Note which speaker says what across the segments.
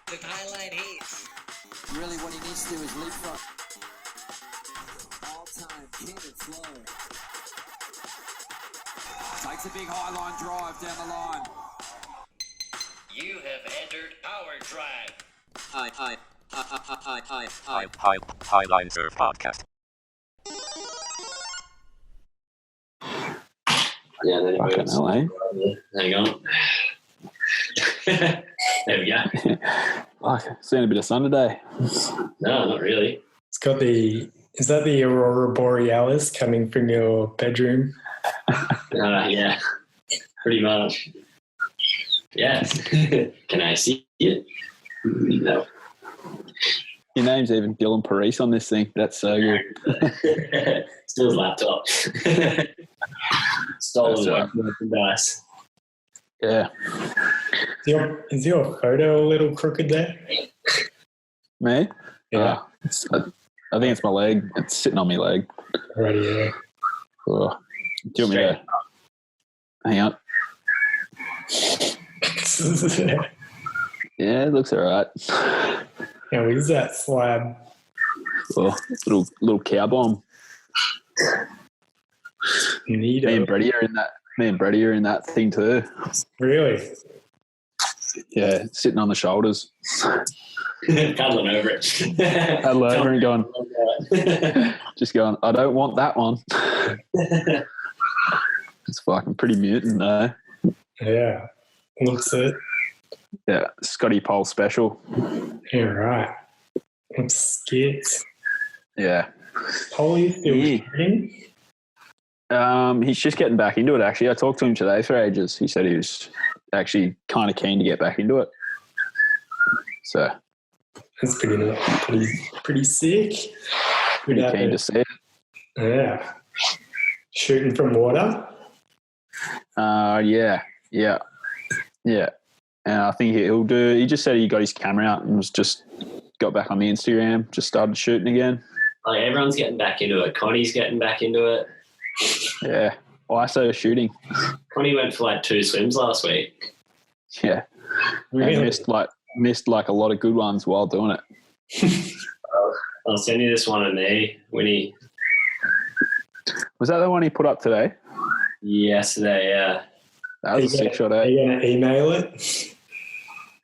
Speaker 1: The highlight hits.
Speaker 2: Really what he needs to do is leapfrog. All time, king and flow. Takes a big high line drive down the line.
Speaker 1: You have entered Power Drive.
Speaker 3: Highline Surf Podcast.
Speaker 4: Yeah, then it
Speaker 5: Fucking
Speaker 4: moves.
Speaker 5: hell, eh?
Speaker 4: Hang on. There we go.
Speaker 5: Fuck, seen a bit of sun today.
Speaker 4: No, not really.
Speaker 6: It's got is that the Aurora Borealis coming from your bedroom?
Speaker 4: Yeah, pretty much. Yeah. Can I see it? No.
Speaker 5: Your name's even Dylan Parise on this thing. That's so good.
Speaker 4: Still his laptop. Stolen
Speaker 5: That's
Speaker 4: work merchandise.
Speaker 5: Yeah.
Speaker 6: Is your photo a little crooked there?
Speaker 5: Me?
Speaker 6: Yeah.
Speaker 5: I think it's my leg. It's sitting on my leg.
Speaker 6: Alrighty, yeah.
Speaker 5: Oh. Do you want me to... Hang on. Yeah, it looks all right.
Speaker 6: Now, what is that slab?
Speaker 5: Oh, little cow bomb. Me and Brady are in that thing too.
Speaker 6: Really?
Speaker 5: Yeah, sitting on the shoulders.
Speaker 4: Paddling over it.
Speaker 5: Paddle over and going, just going, I don't want that one. It's fucking pretty mutant though.
Speaker 6: Yeah. Looks it.
Speaker 5: Yeah, Scotty Pole special.
Speaker 6: Yeah, right. Looks skits.
Speaker 5: Yeah.
Speaker 6: Polly still shooting?
Speaker 5: He's just getting back into it actually. I talked to him today for ages. He said he was actually kind of keen to get back into it. So
Speaker 6: That's pretty sick.
Speaker 5: pretty keen to see it.
Speaker 6: Yeah. Shooting from water?
Speaker 5: Yeah. And I think he just said he got his camera out and just got back on the Instagram, just started shooting again.
Speaker 4: Like everyone's getting back into it. Connie's getting back into it.
Speaker 5: Yeah. ISO shooting.
Speaker 4: Connie went for like 2 swims last week.
Speaker 5: Yeah.
Speaker 6: Really?
Speaker 5: And missed like a lot of good ones while doing it.
Speaker 4: I'll send you this one of me, Winnie.
Speaker 5: Was that the one he put up today?
Speaker 4: Yesterday, yeah.
Speaker 5: That was a sick shot,
Speaker 6: Are
Speaker 5: eh?
Speaker 6: you going to email it?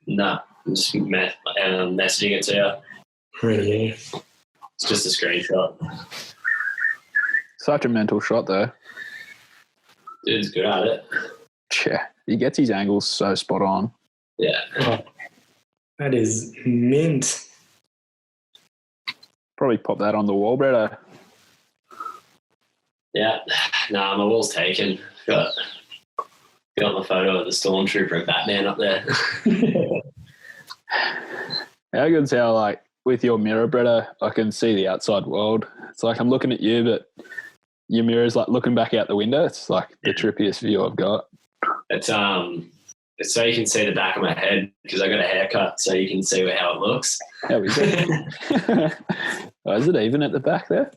Speaker 4: No, I'm just messaging it to you.
Speaker 6: Really?
Speaker 4: It's just a screenshot.
Speaker 5: Such a mental shot though.
Speaker 4: Dude's good at it.
Speaker 5: Yeah. He gets his angles so spot on.
Speaker 4: Yeah.
Speaker 6: Oh, that is mint.
Speaker 5: Probably pop that on the wall, Bretto.
Speaker 4: Yeah. Nah, my wall's taken. Got my photo of the Stormtrooper and Batman up there.
Speaker 5: How good's how, like, with your mirror, Bretto, I can see the outside world. It's like I'm looking at you, but your mirror's like looking back out the window. It's like the trippiest view I've got.
Speaker 4: It's so you can see the back of my head because I got a haircut, so you can see how it looks.
Speaker 5: How is it? Oh, is it even at the back there?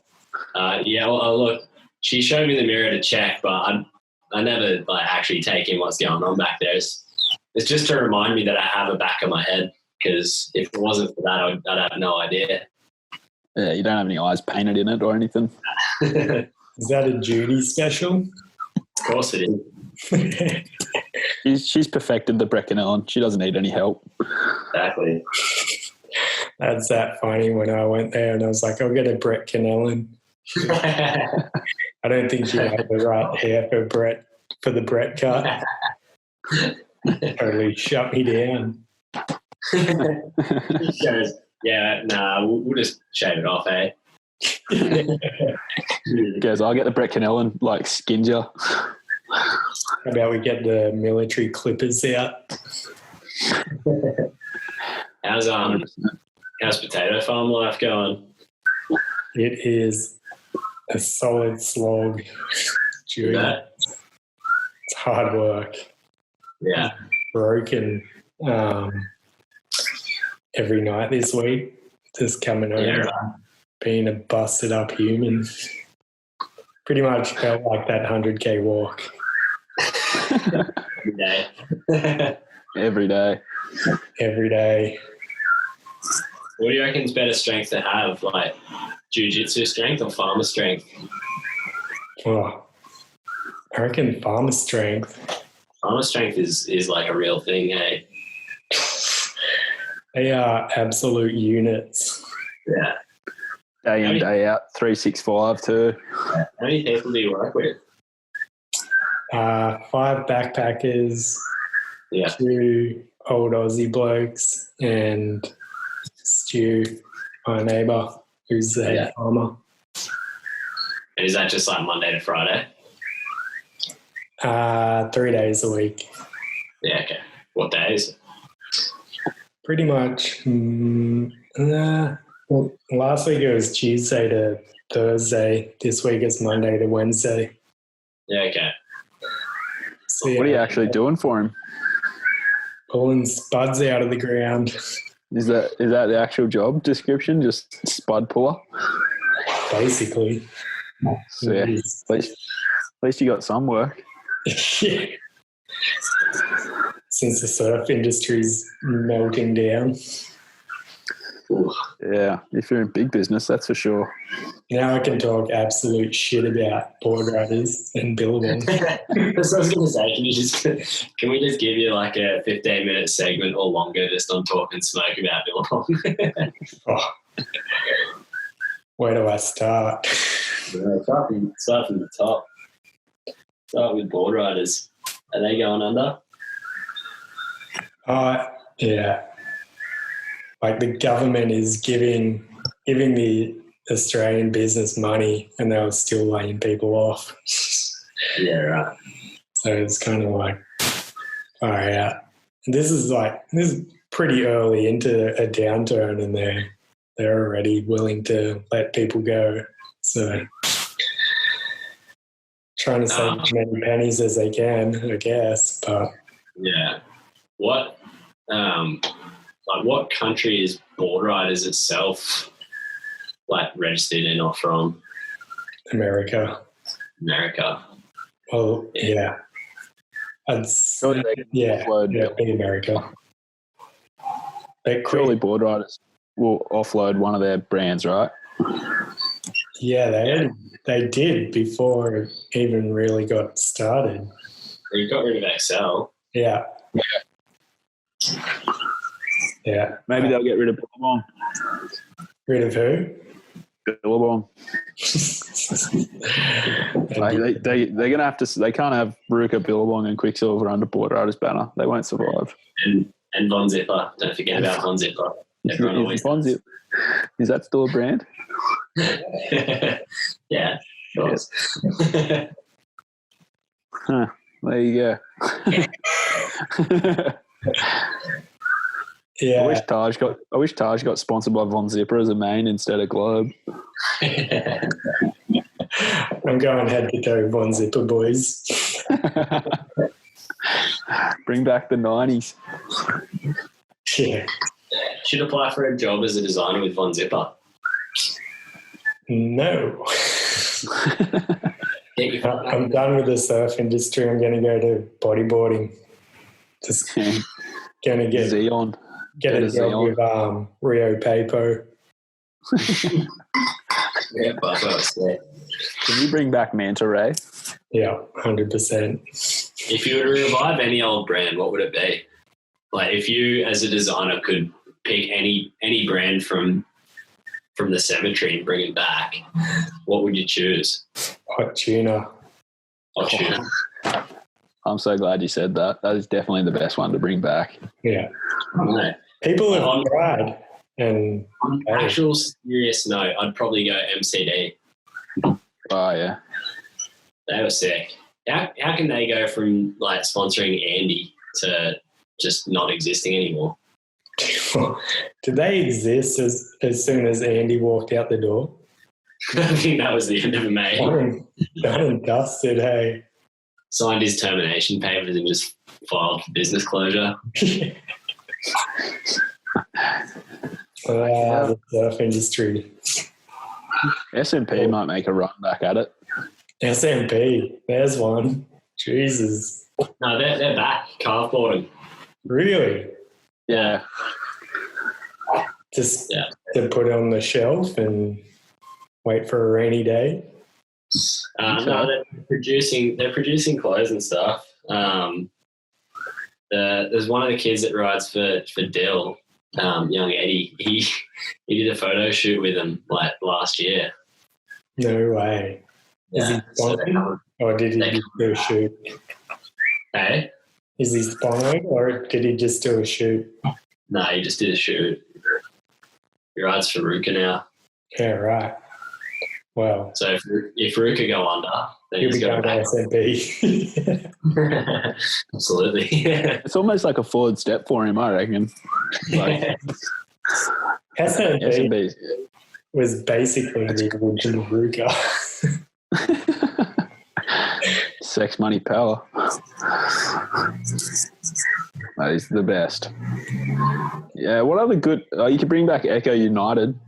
Speaker 4: Yeah. Well, look, she showed me the mirror to check, but I never like actually take in what's going on back there. It's just to remind me that I have a back of my head. Because if it wasn't for that, I'd have no idea.
Speaker 5: Yeah, you don't have any eyes painted in it or anything.
Speaker 6: Is that a Judy special?
Speaker 4: Of course it is.
Speaker 5: She's perfected the Breckenellen. She doesn't need any help.
Speaker 4: Exactly.
Speaker 6: That's that funny when I went there and I was like, I'll get a Brett Canellen. I don't think she had the right hair for the Brett cut. Totally shut me down.
Speaker 4: Yeah, nah, we'll just shave it off, eh?
Speaker 5: Goes, I'll get the Brett Canellen, like, skins you.
Speaker 6: How about we get the military clippers out?
Speaker 4: How's potato farm life going?
Speaker 6: It is a solid slog. Judy.
Speaker 4: Yeah.
Speaker 6: It's hard work.
Speaker 4: Yeah.
Speaker 6: Broken every night this week. Just coming home,
Speaker 4: Yeah.
Speaker 6: being a busted up human. Pretty much felt like that 100K walk.
Speaker 4: Every day.
Speaker 5: Every day.
Speaker 6: Every day.
Speaker 4: What do you reckon is better strength to have, like jiu-jitsu strength or farmer strength?
Speaker 6: Oh, I reckon farmer strength.
Speaker 4: Farmer strength is like a real thing, hey?
Speaker 6: They are absolute units.
Speaker 4: Yeah.
Speaker 5: Day in, day out, 365 too.
Speaker 4: How many people do you work with?
Speaker 6: 5 backpackers,
Speaker 4: Yeah.
Speaker 6: 2 old Aussie blokes, and Stu, my neighbour, who's the head farmer.
Speaker 4: And is that just like Monday to Friday?
Speaker 6: 3 days a week.
Speaker 4: Yeah, okay. What days?
Speaker 6: Pretty much. Well, last week it was Tuesday to Thursday. This week it's Monday to Wednesday.
Speaker 4: Yeah, okay.
Speaker 6: So,
Speaker 5: What are you actually doing for him?
Speaker 6: pulling spuds out of the ground,
Speaker 5: Is that the actual job description? Just spud puller?
Speaker 6: basically.
Speaker 5: So, yeah, at least you got some work.
Speaker 6: Yeah. Since the surf industry's melting down.
Speaker 5: Yeah, if you're in big business, that's for sure.
Speaker 6: Now I can talk absolute shit about board riders and billabong.
Speaker 4: That's what I was going to say. Can we just give you like a 15-minute segment or longer just on talking smoke about billabong?
Speaker 6: Oh. Where do I start?
Speaker 4: Start from the top. Start with board riders. Are they going under?
Speaker 6: Yeah. Like the government is giving the Australian business money and they were still laying people off.
Speaker 4: Yeah, right.
Speaker 6: So it's kind of like, all right. And this is pretty early into a downturn and they're already willing to let people go. So trying to save as many pennies as they can, I guess. But
Speaker 4: yeah, what country is board riders itself like registered in or from?
Speaker 6: America. Well, yeah. Be America.
Speaker 5: Surely board riders will offload one of their brands, right?
Speaker 6: Yeah, they did before it even really got started.
Speaker 4: You got rid of Excel.
Speaker 6: Yeah. Yeah.
Speaker 5: Maybe they'll get rid of Billabong.
Speaker 6: Rid of who?
Speaker 5: Billabong. Like they're gonna have to. They can't have Ruka, Billabong, and Quicksilver under board riders banner. They won't survive.
Speaker 4: And Von Zipper. Don't forget about Von Zipper. Everyone always does.
Speaker 5: Is that still a brand?
Speaker 4: Yeah, sure.
Speaker 5: Huh. There you go.
Speaker 6: Yeah.
Speaker 5: I wish Taj got sponsored by Von Zipper as a main instead of Globe.
Speaker 6: I'm going head to toe Von Zipper, boys.
Speaker 5: Bring back the 90s.
Speaker 6: Yeah.
Speaker 4: Should apply for a job as a designer with Von Zipper.
Speaker 6: No. I'm done with the surf industry. I'm going to go to bodyboarding. Just going to get
Speaker 5: Xeon.
Speaker 6: Get a job with Rio Papo.
Speaker 4: Yeah,
Speaker 5: Can you bring back Manta Ray?
Speaker 6: Yeah, 100%.
Speaker 4: If you were to revive any old brand, what would it be? Like if you, as a designer, could pick any brand from the cemetery and bring it back, what would you choose?
Speaker 6: Hot tuna.
Speaker 4: Hot tuna.
Speaker 5: I'm so glad you said that. That is definitely the best one to bring back.
Speaker 6: Yeah.
Speaker 4: No.
Speaker 6: People have tried. And
Speaker 4: on an actual serious note, I'd probably go MCD.
Speaker 5: Oh, yeah.
Speaker 4: They were sick. How can they go from like sponsoring Andy to just not existing anymore?
Speaker 6: Did they exist as soon as Andy walked out the door?
Speaker 4: I think that was the end of May.
Speaker 6: Done and dusted, hey.
Speaker 4: Signed his termination papers and just filed for business closure.
Speaker 6: The surf industry.
Speaker 5: S&P might make a run back at it.
Speaker 6: S&P, there's one. Jesus.
Speaker 4: No, they're back. Calf boarding.
Speaker 6: Really?
Speaker 5: Yeah.
Speaker 6: Just
Speaker 4: Yeah.
Speaker 6: to put on the shelf and wait for a rainy day.
Speaker 4: No, they're producing clothes and stuff. There's one of the kids that rides for Dill, young Eddie. He did a photo shoot with him like last year.
Speaker 6: No way. Is he
Speaker 4: Yeah, so
Speaker 6: sponsored, or did he just do a shoot?
Speaker 4: hey,
Speaker 6: Is he sponsored, or did he just do a shoot?
Speaker 4: no, he just did a shoot. He rides for Ruka now.
Speaker 6: Yeah, right. Well,
Speaker 4: So if Ruka go under, then
Speaker 6: he'll
Speaker 4: he's got
Speaker 6: become
Speaker 4: to
Speaker 6: an SMP.
Speaker 4: Absolutely.
Speaker 5: It's almost like a forward step for him, I reckon. Like,
Speaker 6: SMP
Speaker 5: S&B.
Speaker 6: was basically the original Ruka.
Speaker 5: Sex, money, power. That is the best. Yeah, what other good... you could bring back Echo United.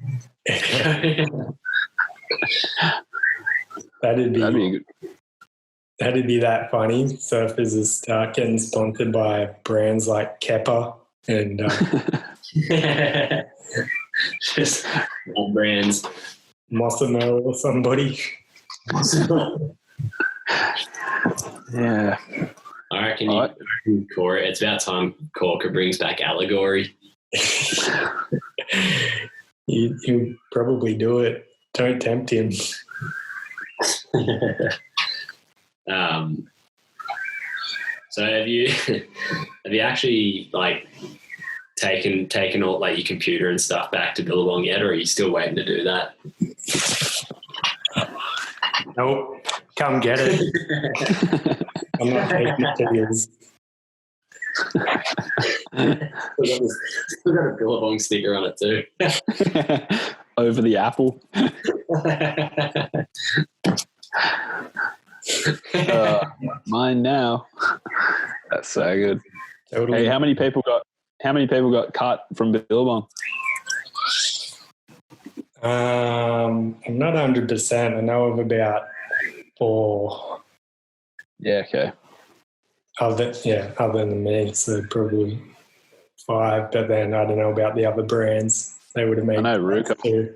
Speaker 6: That'd
Speaker 5: That'd be good.
Speaker 6: That'd be that funny. Surfers are start getting sponsored by brands like Kepper and
Speaker 4: Just brands.
Speaker 6: Mossimo or somebody.
Speaker 5: Yeah.
Speaker 4: I reckon Corey, it's about time Corker brings back Allegory.
Speaker 6: He'll probably do it. Don't tempt him.
Speaker 4: So have you actually like taken all like your computer and stuff back to Billabong yet, or are you still waiting to do that?
Speaker 6: Nope. Come get it. I'm not taking it to yours.
Speaker 4: Still got a Billabong sticker on it too.
Speaker 5: Over the apple. Mine now. That's so good.
Speaker 6: Totally.
Speaker 5: Hey, how many people got cut from Billabong?
Speaker 6: I'm not 100%. I know of about 4.
Speaker 5: Yeah, okay.
Speaker 6: Other than me, so probably 5. But then I don't know about the other brands. They would have made.
Speaker 5: I know Ruka.
Speaker 6: Too.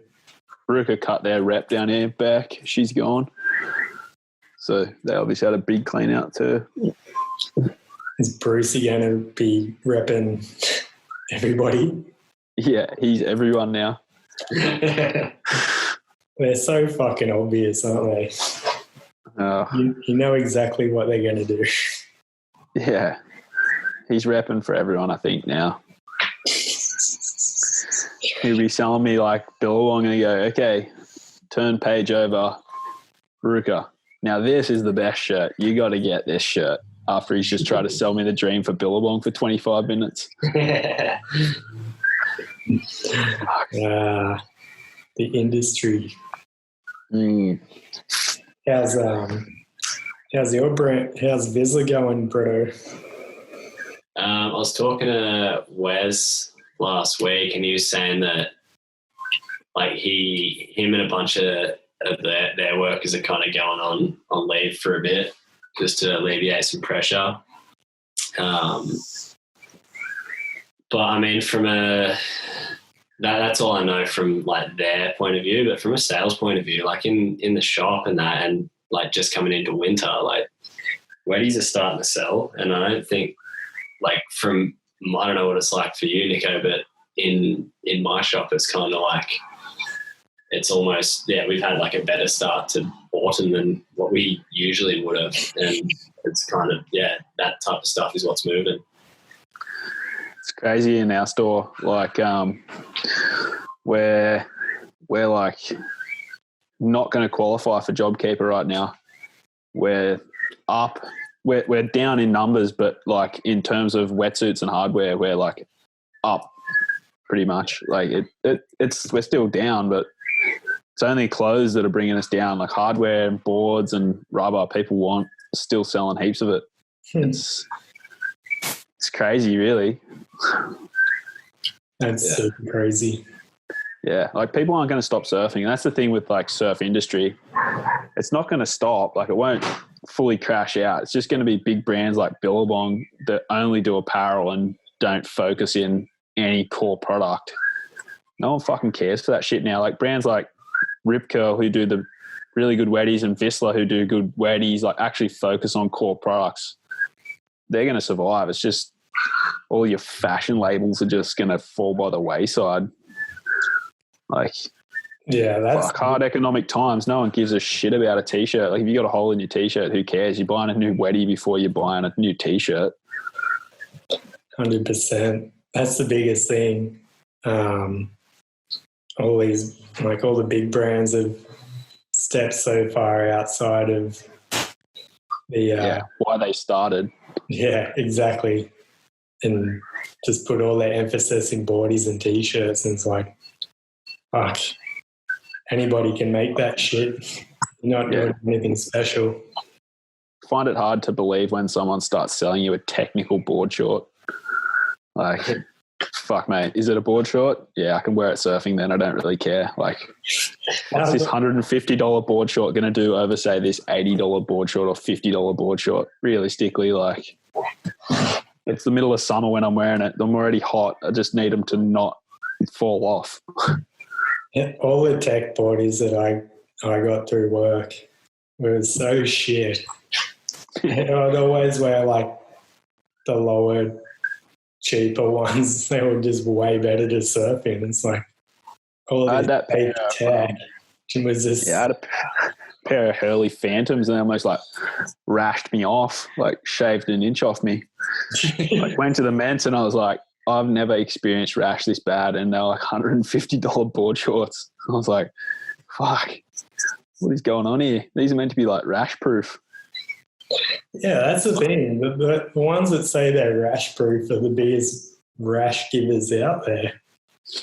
Speaker 5: Ruka cut their rep down here back. She's gone. So they obviously had a big clean out too.
Speaker 6: Is Brucey going to be repping everybody?
Speaker 5: Yeah, he's everyone now.
Speaker 6: They're so fucking obvious, aren't they? You know exactly what they're going to do.
Speaker 5: Yeah. He's repping for everyone, I think, now. He'll be selling me like Billabong and go, okay, turn page over, Ruka. Now this is the best shirt. You got to get this shirt. After he's just tried to sell me the dream for Billabong for 25 minutes.
Speaker 6: The industry.
Speaker 5: Mm.
Speaker 6: How's your brand? How's Vizsla going, Brito?
Speaker 4: I was talking to Wes last week, and he was saying that like him and a bunch of their workers are kind of going on leave for a bit just to alleviate some pressure. But I mean, that's all I know from like their point of view. But from a sales point of view, like in the shop and that, and like just coming into winter, like Weddies are starting to sell, and I don't think like I don't know what it's like for you, Nico, but in my shop, it's kind of like it's almost we've had like a better start to autumn than what we usually would have, and it's kind of that type of stuff is what's moving.
Speaker 5: It's crazy in our store. Like, we're like not going to qualify for JobKeeper right now. We're up. We're down in numbers, but like in terms of wetsuits and hardware, we're like up pretty much. Like we're still down, but it's only clothes that are bringing us down. Like hardware and boards and rubber, people want, still selling heaps of it. It's crazy, really.
Speaker 6: That's super crazy.
Speaker 5: Yeah, like people aren't going to stop surfing. And that's the thing with like surf industry. It's not going to stop. Like it won't fully crash out. It's just going to be big brands like Billabong that only do apparel and don't focus in any core product. No one fucking cares for that shit now. Like brands like Rip Curl, who do the really good wetties, and Vissla, who do good wetties, like actually focus on core products. They're going to survive. It's just all your fashion labels are just going to fall by the wayside. Like,
Speaker 6: Yeah, that's
Speaker 5: fuck, hard economic times. No one gives a shit about a t-shirt. Like if you got a hole in your t-shirt, who cares? You're buying a new wetty before you're buying a new t-shirt.
Speaker 6: 100%. That's the biggest thing. All these, like all the big brands have stepped so far outside of the
Speaker 5: why they started.
Speaker 6: yeah, exactly, and just put all their emphasis in boardies and t-shirts, and it's like, fuck, anybody can make that shit. You're not doing anything special.
Speaker 5: Find it hard to believe when someone starts selling you a technical board short. Like, fuck, mate, is it a board short? Yeah, I can wear it surfing then. I don't really care. Like, what's this $150 board short going to do over, say, this $80 board short or $50 board short? Realistically, like, it's the middle of summer when I'm wearing it. I'm already hot. I just need them to not fall off.
Speaker 6: Yeah, all the tech boardies that I got through work were so shit. I'd always wear like the lower, cheaper ones. They were just way better to surf in. It's like all of this fake tech. It was just
Speaker 5: I had a pair of Hurley Phantoms and they almost like rashed me off, like shaved an inch off me. Like went to the men's and I was like, I've never experienced rash this bad, and they're like $150 board shorts. I was like, fuck, what is going on here? These are meant to be like rash proof.
Speaker 6: Yeah, that's the thing. The ones that say they're rash proof are the biggest rash givers out there.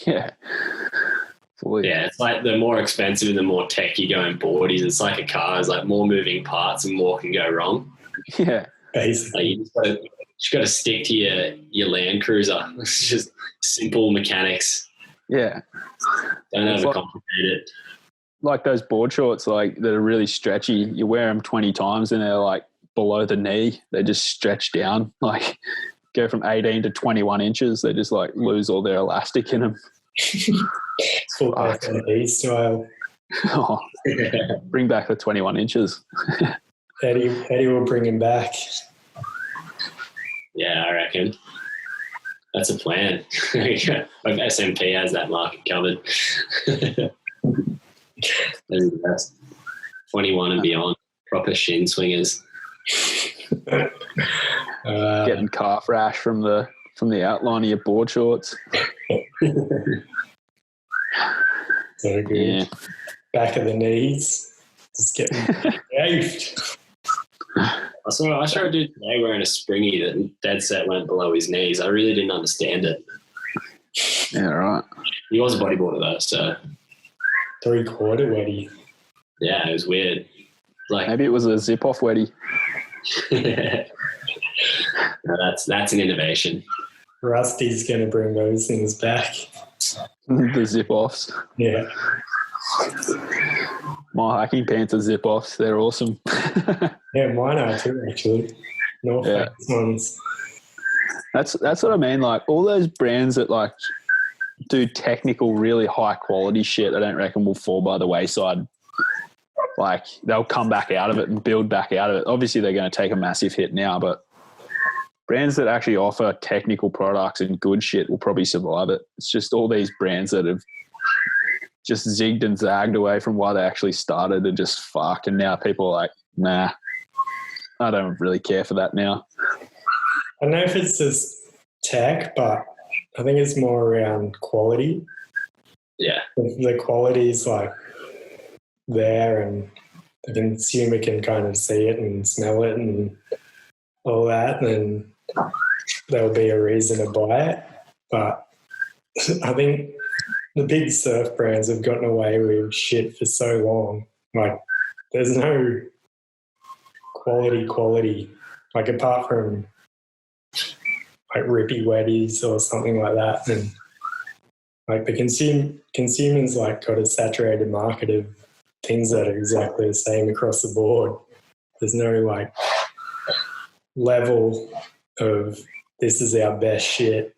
Speaker 5: Yeah. Fully.
Speaker 4: Yeah, it's like the more expensive and the more tech you go in boardies. It's like a car. It's like more moving parts and more can go wrong.
Speaker 5: Yeah.
Speaker 6: Basically.
Speaker 4: Like you just got to stick to your Land Cruiser. It's just simple mechanics.
Speaker 5: Yeah.
Speaker 4: Don't overcomplicate it.
Speaker 5: Like those board shorts, like that are really stretchy. You wear them 20 times and they're like below the knee. They just stretch down, like go from 18 to 21 inches. They just like lose all their elastic in them.
Speaker 6: Full FMP style.
Speaker 5: Oh, bring back the 21 inches.
Speaker 6: Eddie will bring him back.
Speaker 4: Yeah, I reckon. That's a plan. Like SMP has that market covered. Those are the best. 21 and beyond. Proper shin swingers.
Speaker 5: Getting calf rash from the outline of your board shorts.
Speaker 6: So good.
Speaker 5: Yeah.
Speaker 6: Back of the knees. Just getting shaved.
Speaker 4: I saw a dude today wearing a springy that dead set went below his knees. I really didn't understand it.
Speaker 5: Yeah, right.
Speaker 4: He was a bodyboarder though, so
Speaker 6: 3/4 weddy.
Speaker 4: yeah, it was weird. Like
Speaker 5: Maybe it was a zip off weddy.
Speaker 4: No, that's an innovation.
Speaker 6: Rusty's going to bring those things back.
Speaker 5: The zip offs.
Speaker 6: Yeah.
Speaker 5: My hiking pants are zip offs. They're awesome.
Speaker 6: Yeah, mine are too, actually. North Face ones.
Speaker 5: That's what I mean. Like all those brands that like do technical, really high quality shit, I don't reckon will fall by the wayside. Like they'll come back out of it and build back out of it. Obviously they're going to take a massive hit now, but brands that actually offer technical products and good shit will probably survive it. It's just all these brands that have just zigged and zagged away from why they actually started and just fucked. And now people are like, nah, I don't really care for that now.
Speaker 6: I don't know if it's just tech, but I think it's more around quality.
Speaker 4: Yeah.
Speaker 6: The quality is like there and the consumer can kind of see it and smell it and all that, and there'll be a reason to buy it. But I think the big surf brands have gotten away with shit for so long. Like there's no quality, like apart from like Rippy Weddies or something like that. And like the consumers like got a saturated market of things that are exactly the same across the board. There's no like level of this is our best shit.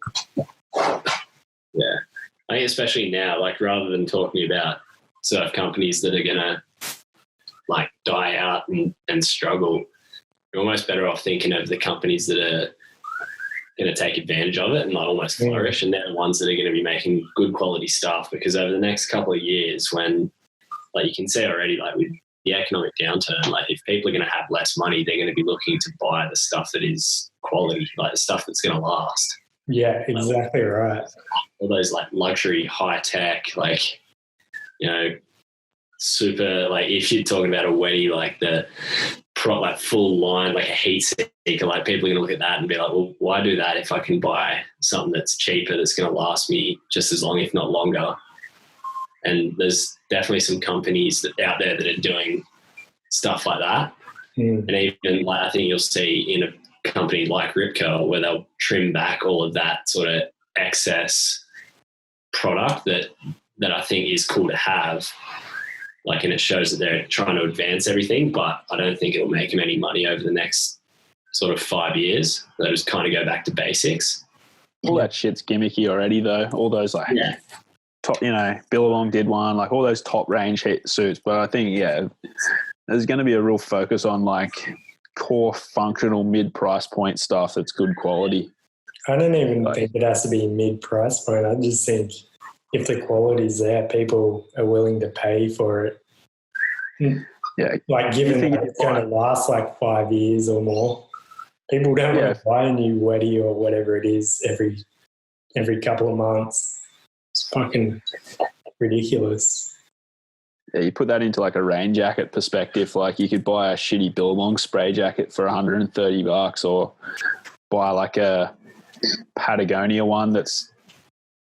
Speaker 4: Yeah. I think especially now, like rather than talking about sort of companies that are going to like die out and struggle, you're almost better off thinking of the companies that are going to take advantage of it and like almost flourish. And they're the ones that are going to be making good quality stuff, because over the next couple of years, when like you can see already, like with the economic downturn, like if people are going to have less money, they're going to be looking to buy the stuff that is quality, like the stuff that's going to last.
Speaker 6: Yeah, exactly right.
Speaker 4: All those like luxury, high tech, like, you know, super, like if you're talking about a Weddy, like the like full line, like a heat seeker, like people are going to look at that and be like, well, why do that if I can buy something that's cheaper, that's going to last me just as long, if not longer? And there's definitely some companies that out there that are doing stuff like that. And even like I think you'll see in a company like Rip Curl where they'll trim back all of that sort of excess product that I think is cool to have. Like, and it shows that they're trying to advance everything, but I don't think it'll make them any money over the next sort of 5 years. They'll just kind of go back to basics.
Speaker 5: All that shit's gimmicky already, though. All those like top, you know, Billabong did one, like all those top range suits. But I think there's going to be a real focus on like core functional mid price point stuff that's good quality.
Speaker 6: I don't even think it has to be mid price point. I just think if the quality's there, people are willing to pay for it.
Speaker 5: Yeah.
Speaker 6: Like given that it's going to last like 5 years or more, people don't want to buy a new Weddy or whatever it is every couple of months. It's fucking ridiculous.
Speaker 5: Yeah, you put that into like a rain jacket perspective, like you could buy a shitty Billabong spray jacket for $130 or buy like a Patagonia one that's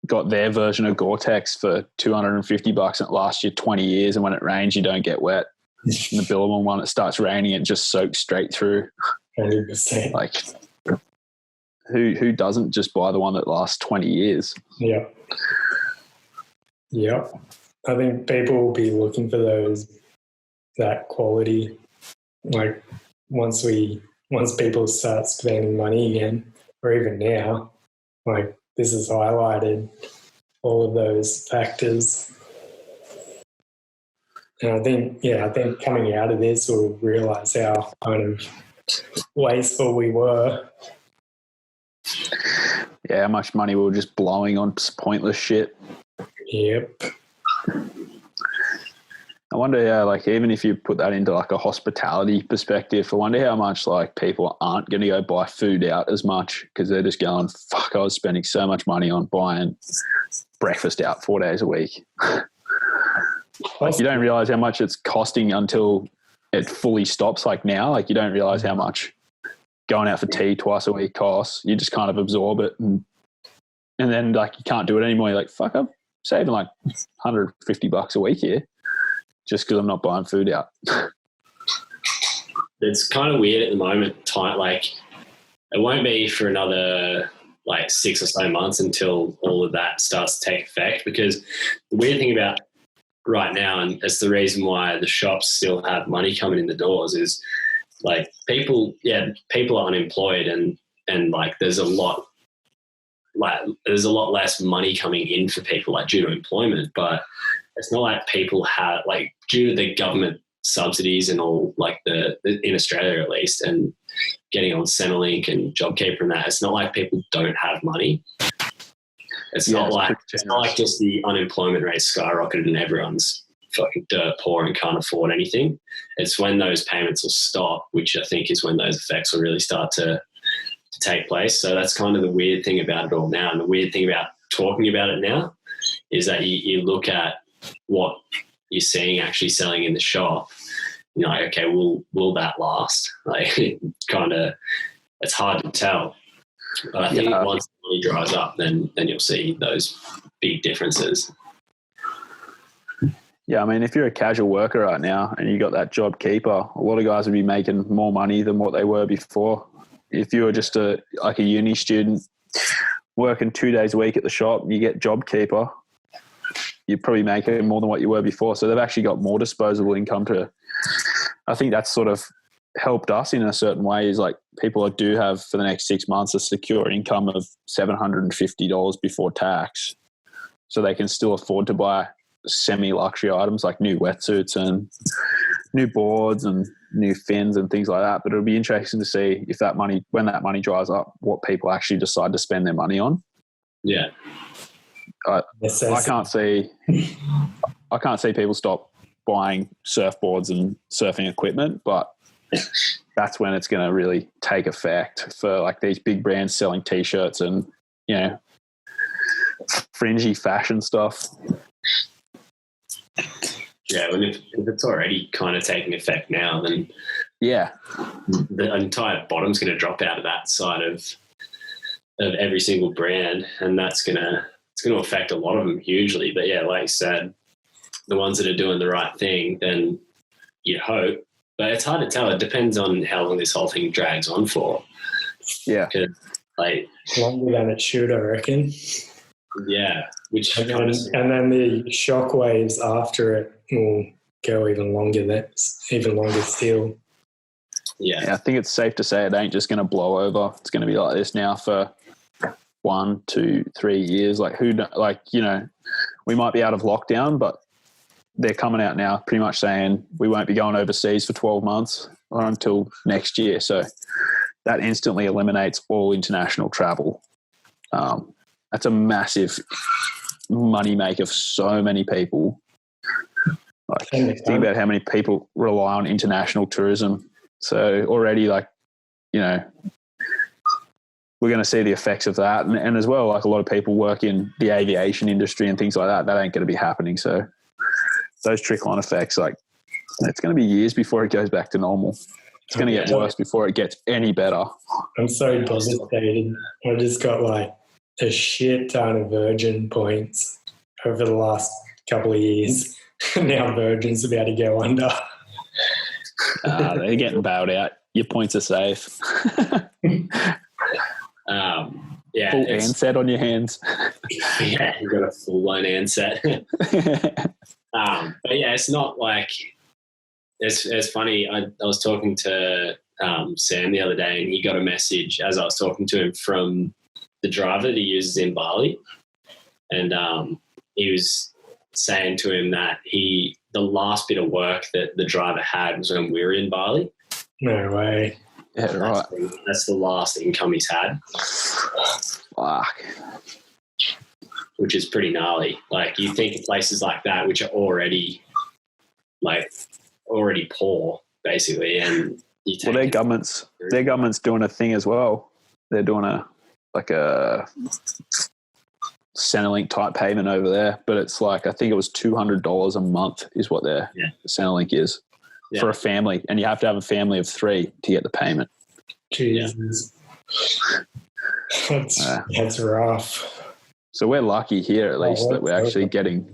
Speaker 5: got their version of Gore-Tex for $250 and it lasts you 20 years, and when it rains you don't get wet. And the Billabong one, it starts raining and just soaks straight through.
Speaker 6: 100%.
Speaker 5: Like who doesn't just buy the one that lasts 20 years?
Speaker 6: Yeah. I think people will be looking for that quality. Like once people start spending money again, or even now, like this has highlighted all of those factors. And I think coming out of this, we'll realise how kind of wasteful we were.
Speaker 5: Yeah, how much money we were just blowing on pointless shit.
Speaker 6: Yep.
Speaker 5: I wonder how, like, even if you put that into like a hospitality perspective, I wonder how much like people aren't going to go buy food out as much because they're just going, fuck, I was spending so much money on buying breakfast out 4 days a week. Like, you don't realize how much it's costing until it fully stops. Like now, like you don't realize how much going out for tea twice a week costs. You just kind of absorb it, and then like you can't do it anymore. You're like, fuck, I'm saving like $150 a week here just because I'm not buying food out.
Speaker 4: It's kind of weird at the moment. Like it won't be for another like 6 or so months until all of that starts to take effect, because the weird thing about right now, and it's the reason why the shops still have money coming in the doors, is like people are unemployed and like there's a lot less money coming in for people like due to employment, but it's not like people have like due to the government subsidies and all, like in Australia at least, and getting on Centrelink and JobKeeper and that, it's not like people don't have money. It's not like just the unemployment rate skyrocketed and everyone's fucking dirt poor and can't afford anything. It's when those payments will stop, which I think is when those effects will really start to take place. So that's kind of the weird thing about it all now. And the weird thing about talking about it now is that you look at what you're seeing actually selling in the shop, you're like, okay, will that last? Like it's hard to tell. But I think once the money dries up, then you'll see those big differences.
Speaker 5: Yeah, I mean, if you're a casual worker right now and you got that job keeper, a lot of guys would be making more money than what they were before. If you were just a uni student working 2 days a week at the shop, you get job keeper, you're probably making more than what you were before. So they've actually got more disposable income I think that's sort of helped us in a certain way, is like people do have for the next 6 months a secure income of $750 before tax. so they can still afford to buy semi-luxury items like new wetsuits and new boards and new fins and things like that. But it'll be interesting to see if that money, when that money dries up, what people actually decide to spend their money on.
Speaker 4: Yeah.
Speaker 5: I can't see people stop buying surfboards and surfing equipment, but that's when it's going to really take effect for like these big brands selling t-shirts and, you know, fringy fashion stuff.
Speaker 4: Yeah, well, if it's already kind of taking effect now, then
Speaker 5: yeah,
Speaker 4: the entire bottom's going to drop out of that side of every single brand, and it's going to affect a lot of them hugely. But yeah, like you said, the ones that are doing the right thing, then you hope. But it's hard to tell. It depends on how long this whole thing drags on for.
Speaker 5: Yeah,
Speaker 4: 'Cause, like
Speaker 6: Longer than it should, I reckon.
Speaker 4: yeah, which
Speaker 6: And
Speaker 4: kind
Speaker 6: then, and then the shock waves after it will go even longer. That's even longer still.
Speaker 4: yeah,
Speaker 5: I think it's safe to say it ain't just going to blow over. It's going to be like this now for 1, 2, 3 years. Like you know, we might be out of lockdown, but they're coming out now pretty much saying we won't be going overseas for 12 months or until next year. So that instantly eliminates all international travel. That's a massive money maker for so many people. Like, think about how many people rely on international tourism. So already, like, you know, we're going to see the effects of that. And as well, like a lot of people work in the aviation industry and things like that. That ain't going to be happening. So those trickle-on effects, like, it's going to be years before it goes back to normal. It's going to get worse before it gets any better.
Speaker 6: I'm so devastated. I just got like a shit ton of Virgin points over the last couple of years. Now Virgin's about to go under.
Speaker 5: They're getting bailed out. Your points are safe.
Speaker 4: yeah,
Speaker 5: Full handset on your hands.
Speaker 4: Yeah, you've got a full-blown handset. But yeah, it's not like it's funny. I was talking to Sam the other day, and he got a message as I was talking to him from the driver that he uses in Bali, and he was saying to him that the last bit of work that the driver had was when we were in Bali.
Speaker 6: No way.
Speaker 5: Yeah, right.
Speaker 4: That's the last income he's had.
Speaker 5: Fuck.
Speaker 4: Which is pretty gnarly. Like, you think of places like that, which are already poor, basically, and
Speaker 5: their government's doing a thing as well. They're doing a Centrelink type payment over there, but it's like, I think it was $200 a month is what their Centrelink is for a family, and you have to have a family of 3 to get the payment.
Speaker 6: Jesus. That's rough.
Speaker 5: So we're lucky here, at least, that we're actually getting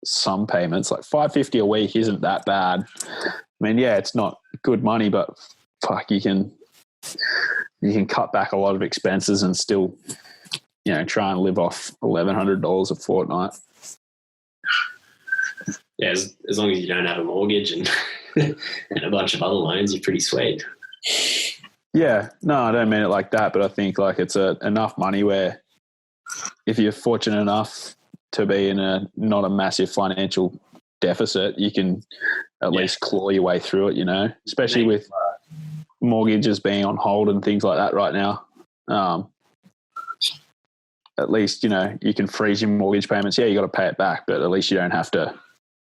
Speaker 5: some payments. Like $550 a week isn't that bad. I mean, yeah, it's not good money, but fuck, you can cut back a lot of expenses and still, you know, try and live off $1,100 a fortnight.
Speaker 4: Yeah, as long as you don't have a mortgage and and a bunch of other loans, you're pretty sweet.
Speaker 5: Yeah, no, I don't mean it like that, but I think like it's enough money where if you're fortunate enough to be in not a massive financial deficit, you can at least claw your way through it, you know, especially with mortgages being on hold and things like that right now. At least, you know, you can freeze your mortgage payments. Yeah, you got to pay it back, but at least you don't have to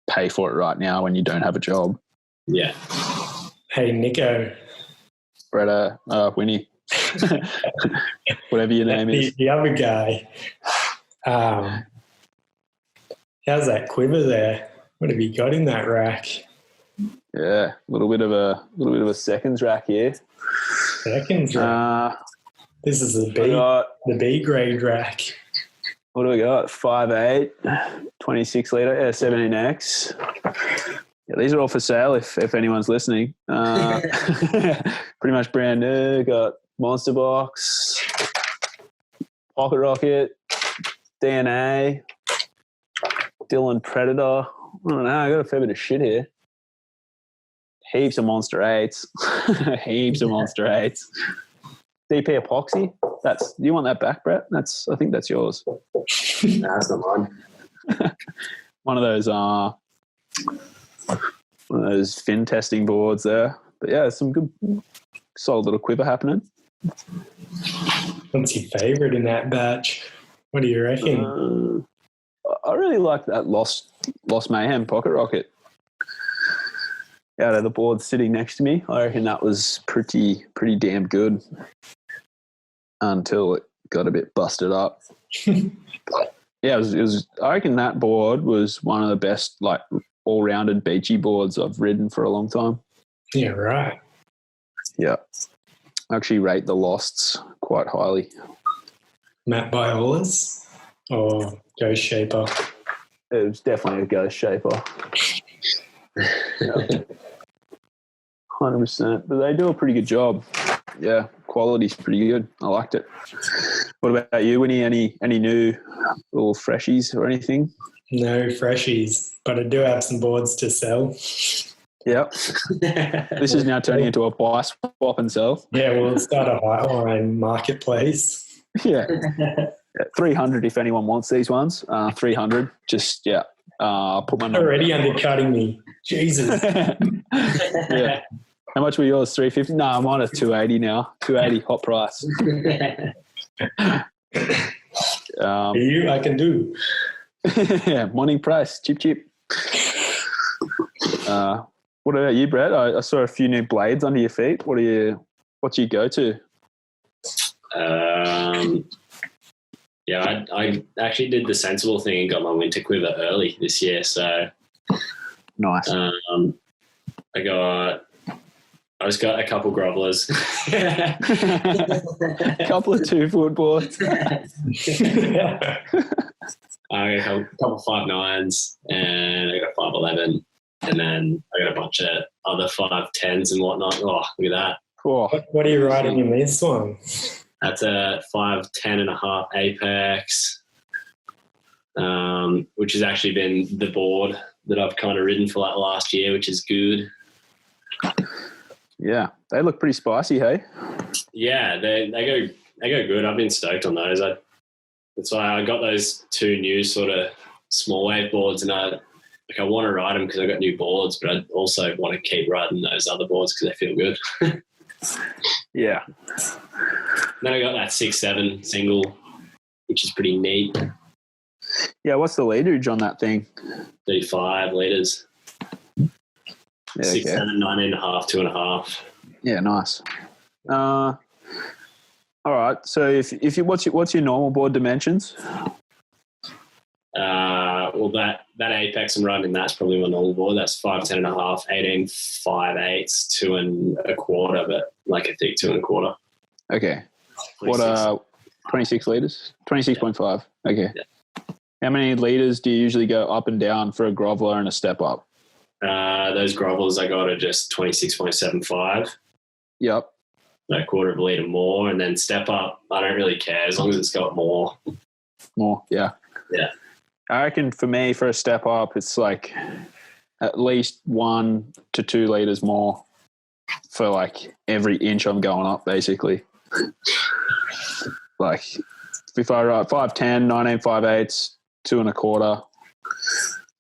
Speaker 5: pay for it right now when you don't have a job.
Speaker 4: Yeah.
Speaker 6: Hey, Nico.
Speaker 5: Brett, Winnie. Whatever your name is.
Speaker 6: The other guy. How's that quiver there? What have you got in that rack?
Speaker 5: Yeah, a little bit of a seconds rack here.
Speaker 6: Seconds rack. This is the B grade rack.
Speaker 5: What do we got? 5.8, 26 litre, 17X. Yeah, these are all for sale if anyone's listening. Pretty much brand new. Got Monster Box, Pocket Rocket, DNA, Dylan Predator. I don't know. I got a fair bit of shit here. Heaps of Monster 8s. Heaps of Monster 8s. DP Epoxy. You want that back, Brett? I think that's yours.
Speaker 4: No, that's not mine.
Speaker 5: one of those fin testing boards there. But yeah, some good, solid little quiver happening.
Speaker 6: What's your favourite in that batch? What do you reckon?
Speaker 5: I really like that Lost Mayhem pocket rocket. Out of the board sitting next to me, I reckon that was pretty damn good until it got a bit busted up. Yeah, it was. I reckon that board was one of the best, like, all-rounded beachy boards I've ridden for a long time.
Speaker 6: Yeah, right.
Speaker 5: Yeah, I actually rate the Losts quite highly.
Speaker 6: Matt Biolas or Ghost Shaper?
Speaker 5: It was definitely a Ghost Shaper. Yeah. 100%. But they do a pretty good job. Yeah, quality's pretty good. I liked it. What about you, Winnie? Any new little freshies or anything?
Speaker 6: No freshies, but I do have some boards to sell.
Speaker 5: Yep. This is now turning into a buy, swap and sell.
Speaker 6: Yeah, we'll start a Highline marketplace.
Speaker 5: Yeah. 300 if anyone wants these ones. 300. Just, yeah. Put my number
Speaker 6: Already
Speaker 5: down.
Speaker 6: undercutting me. Jesus.
Speaker 5: Yeah. How much were yours? 350? No, I'm on at 280 now. 280 hot price.
Speaker 6: You, I can do.
Speaker 5: Yeah, morning price, cheap. What about you, Brad? I saw a few new blades under your feet. What's your go-to?
Speaker 4: Yeah, I actually did the sensible thing and got my winter quiver early this year. So
Speaker 5: Nice.
Speaker 4: I just got a couple grovelers.
Speaker 5: A couple of 2-foot boards.
Speaker 4: I got a couple 5.9s and I got 5.11, and then I got a bunch of other 5.10s and whatnot. Oh, look at that.
Speaker 5: Oh,
Speaker 6: What are you riding in this one?
Speaker 4: That's a 5.10.5 Apex, which has actually been the board that I've kind of ridden for like last year, which is good.
Speaker 5: yeah. They look pretty spicy, hey?
Speaker 4: Yeah, they go good. I've been stoked on those. That's why I got those two new sort of small wave boards, and I want to ride them because I got new boards, but I also want to keep riding those other boards because they feel good.
Speaker 5: Yeah.
Speaker 4: Then I got that 6.7 single, which is pretty neat.
Speaker 5: Yeah, what's the literage on that thing?
Speaker 4: 35 litres.
Speaker 5: Yeah,
Speaker 4: 6.7, 19.5, 2.5.
Speaker 5: Yeah, nice. All right. So if you what's your normal board dimensions?
Speaker 4: Well, that Apex I'm riding, that's probably my normal board. That's 5.10.5, 18 5/8, 2.25, but like a thick 2.25.
Speaker 5: Okay.
Speaker 4: 26.
Speaker 5: What 26 liters? 26.5. Okay.
Speaker 4: Yeah.
Speaker 5: How many liters do you usually go up and down for a groveler and a step up?
Speaker 4: Those grovels I got are just 26.75.
Speaker 5: Yep.
Speaker 4: A quarter of a litre more, and then step up, I don't really care as long as it's got more.
Speaker 5: More. Yeah.
Speaker 4: Yeah.
Speaker 5: I reckon for me, for a step up, it's like at least 1 to 2 liters more for like every inch I'm going up, basically. Like if I ride 5.10, 19 5/8, 2.25,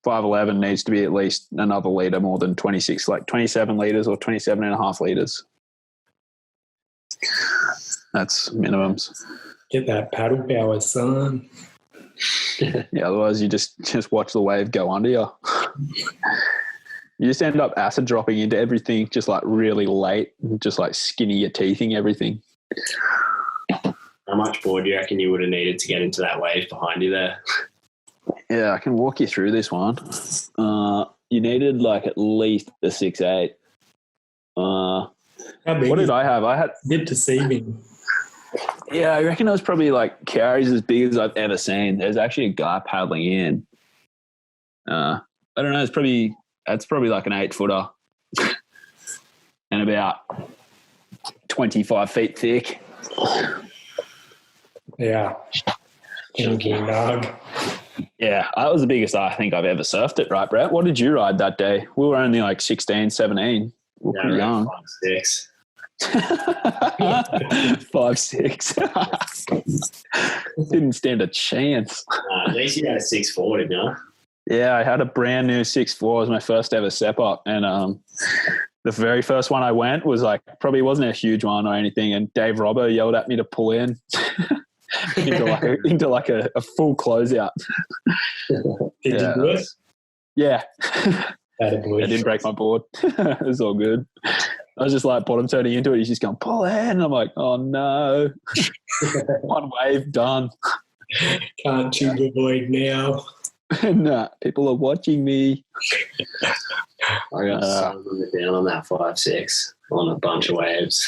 Speaker 5: 5.11 needs to be at least another litre more than 26, like 27 litres or 27.5 litres. That's minimums.
Speaker 6: Get that paddle power, son.
Speaker 5: Yeah, otherwise you just watch the wave go under you. You just end up acid dropping into everything just like really late, just like skinny your teething everything.
Speaker 4: How much board do you reckon you would have needed to get into that wave behind you there?
Speaker 5: Yeah, I can walk you through this one. You needed like at least a 6.8.
Speaker 6: How big
Speaker 5: What
Speaker 6: is
Speaker 5: did I have? I had,
Speaker 6: a bit deceiving?
Speaker 5: yeah, I reckon it was probably like carries as big as I've ever seen. There's actually a guy paddling in. I don't know. That's probably like an 8-footer and about 25 feet thick.
Speaker 6: Yeah. Thinking dog.
Speaker 5: Yeah, that was the biggest I think I've ever surfed it, right, Brett? What did you ride that day? We were only like 16, 17. We were pretty young.
Speaker 4: 5, 6.
Speaker 5: 5'6". Didn't stand a chance.
Speaker 4: At least you had a 6'4", didn't you?
Speaker 5: Yeah, I had a brand new 6'4". It was my first ever step up, and the very first one I went was like probably wasn't a huge one or anything. And Dave Robbo yelled at me to pull in into like a full closeout.
Speaker 6: Did you do it?
Speaker 5: Yeah. I
Speaker 6: Attaboy.
Speaker 5: didn't break my board. It was all good. I was just like bottom turning into it. He's just going, pull in. And I'm like, oh no. One wave, done.
Speaker 6: Can't chew the void now.
Speaker 5: Nah, people are watching me.
Speaker 4: I got so down on that 5'6" on a bunch of waves.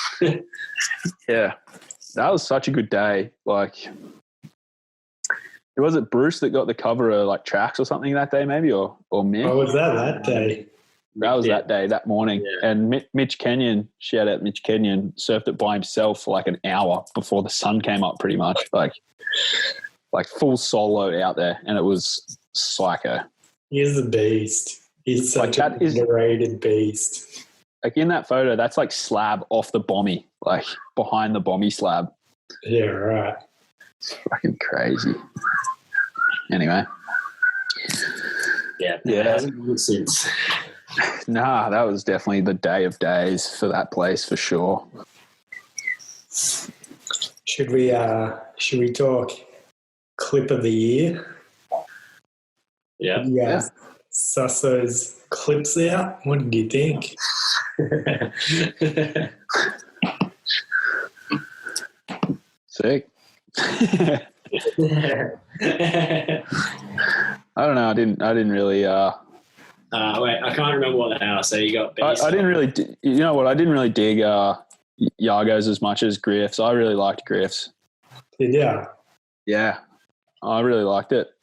Speaker 5: Yeah. That was such a good day. Like, was it Bruce that got the cover of like Tracks or something that day maybe, or Mick?
Speaker 6: Oh, was that day?
Speaker 5: That was that day, that morning.
Speaker 4: Yeah.
Speaker 5: And Mitch Kenyon, shout out Mitch Kenyon, surfed it by himself for like an hour before the sun came up pretty much. Like full solo out there. And it was psycho.
Speaker 6: He's a beast. He's such an underrated beast.
Speaker 5: Like in that photo, that's like slab off the bommy, like behind the bommy slab.
Speaker 6: Yeah, right.
Speaker 5: It's fucking crazy. Anyway.
Speaker 4: Yeah. It hasn't been since.
Speaker 5: Nah, that was definitely the day of days for that place for sure.
Speaker 6: Should we talk clip of the year?
Speaker 4: Yeah.
Speaker 6: Yeah. Suss those clips out. What did you think?
Speaker 5: Sick. I don't know. I didn't really.
Speaker 4: Wait, I can't remember what they are. So you got.
Speaker 5: I didn't really. You know what? I didn't really dig Yargos as much as Griff's. I really liked Griff's.
Speaker 6: Yeah.
Speaker 5: Yeah, I really liked it.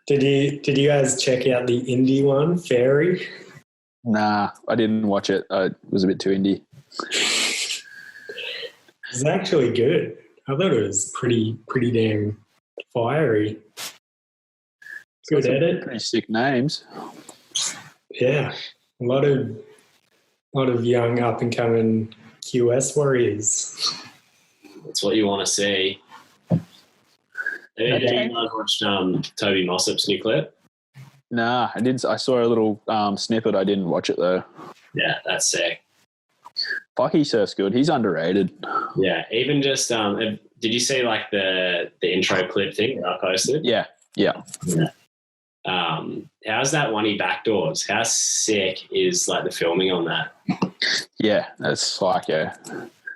Speaker 6: Did you guys check out the indie one, Fairy?
Speaker 5: Nah, I didn't watch it. It was a bit too indie.
Speaker 6: It's actually good. I thought it was pretty damn fiery. Good edit.
Speaker 5: Pretty sick names.
Speaker 6: Yeah, a lot of young up and coming QS warriors.
Speaker 4: That's what you want to see. Have you guys watched Toby Mossop's new clip?
Speaker 5: Nah, I didn't. I saw a little snippet. I didn't watch it though.
Speaker 4: Yeah, that's sick.
Speaker 5: Fuck, he surfs good. He's underrated.
Speaker 4: Yeah, even just did you see like the intro clip thing that I posted?
Speaker 5: Yeah.
Speaker 4: How's that one he backdoors? How sick is like the filming on that?
Speaker 5: Yeah, that's psycho.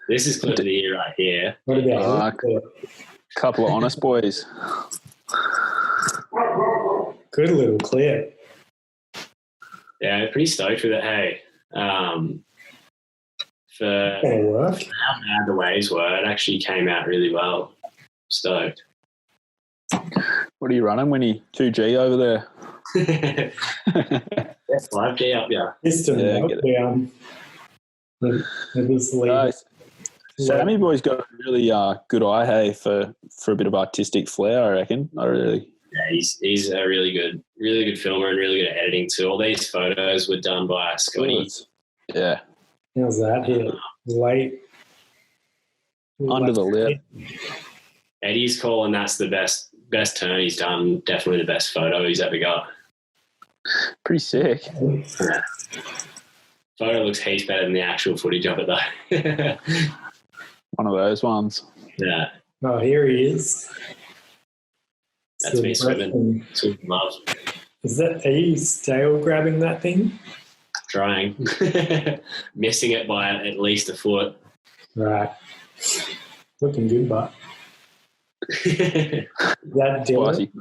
Speaker 4: This is clip of the year right here.
Speaker 6: What about
Speaker 5: Couple of honest boys.
Speaker 6: good little clip?
Speaker 4: Yeah, pretty stoked with it. Hey, for
Speaker 6: Gonna work.
Speaker 4: how bad the waves were, it actually came out really well. Stoked.
Speaker 5: What are you running, Winnie? 2G over there.
Speaker 4: That's 5G up, yeah.
Speaker 6: System
Speaker 5: Yeah, get it.
Speaker 6: meltdown. Let us leave.
Speaker 5: Nice. Sammy boy's got a really good eye, hey, for a bit of artistic flair, I reckon.
Speaker 4: Yeah, he's a really good filmer and really good at editing too. All these photos were done by Scotty.
Speaker 5: Yeah.
Speaker 6: How's that hit? Late.
Speaker 5: Under the lip.
Speaker 4: Eddie's calling that's the best turn he's done. Definitely the best photo he's ever got.
Speaker 5: Pretty sick.
Speaker 4: Yeah. Photo looks heaps better than the actual footage of it though.
Speaker 5: One of those ones.
Speaker 4: Yeah,
Speaker 6: Oh, here he is.
Speaker 4: that's me swimming love.
Speaker 6: Are you tail grabbing that thing?
Speaker 4: Trying. Missing it by at least a foot.
Speaker 6: Right. Looking good, but that Dylan,
Speaker 5: Spicy.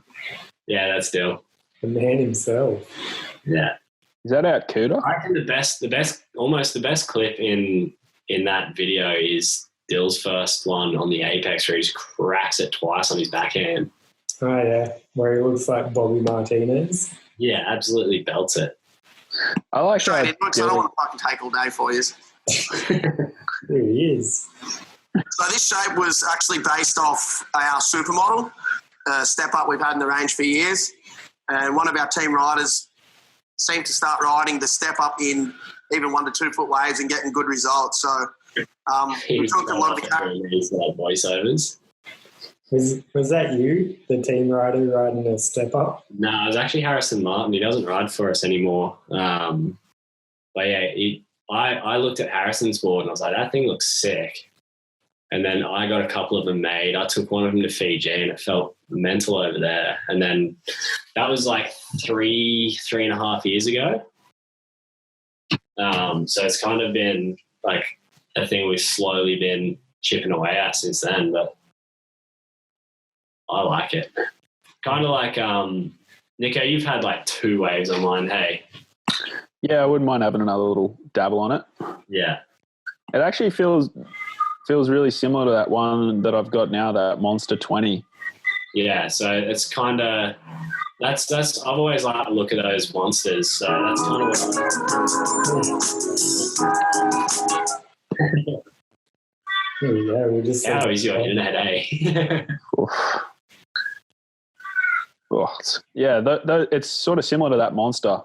Speaker 4: Yeah, that's still.
Speaker 6: the man himself.
Speaker 4: Yeah.
Speaker 5: Is that out Cooter?
Speaker 4: I reckon almost the best clip in that video is Dill's first one on the Apex where he cracks it twice on his backhand.
Speaker 6: Oh yeah, where he looks like Bobby Martinez.
Speaker 4: Yeah, absolutely belts it.
Speaker 5: I like
Speaker 7: Shane,
Speaker 5: that.
Speaker 7: it looks, I don't want to fucking take all day for you.
Speaker 6: There he is.
Speaker 7: So this shape was actually based off our supermodel, step up we've had in the range for years. And one of our team riders seemed to start riding the step up in even 1 to 2 foot waves and getting good results. So we took a lot of the
Speaker 4: these voiceovers.
Speaker 6: Was that you, the team rider riding a step up?
Speaker 4: No, it was actually Harrison Martin. He doesn't ride for us anymore. But yeah, I looked at Harrison's board and I was like, that thing looks sick. And then I got a couple of them made. I took one of them to Fiji and it felt mental over there. And then that was like 3.5 years ago. So it's kind of been like a thing we've slowly been chipping away at since then, but I like it. Kind of like, Nico, you've had like 2 waves on mine, hey?
Speaker 5: Yeah, I wouldn't mind having another little dabble on it.
Speaker 4: Yeah.
Speaker 5: It actually feels really similar to that one that I've got now, that Monster 20.
Speaker 4: Yeah, so it's kind of that's I've always liked to look at those monsters. So that's kind of what.
Speaker 6: There you go. We just
Speaker 4: How is your internet, eh?
Speaker 5: Yeah, it's sort of similar to that Monster.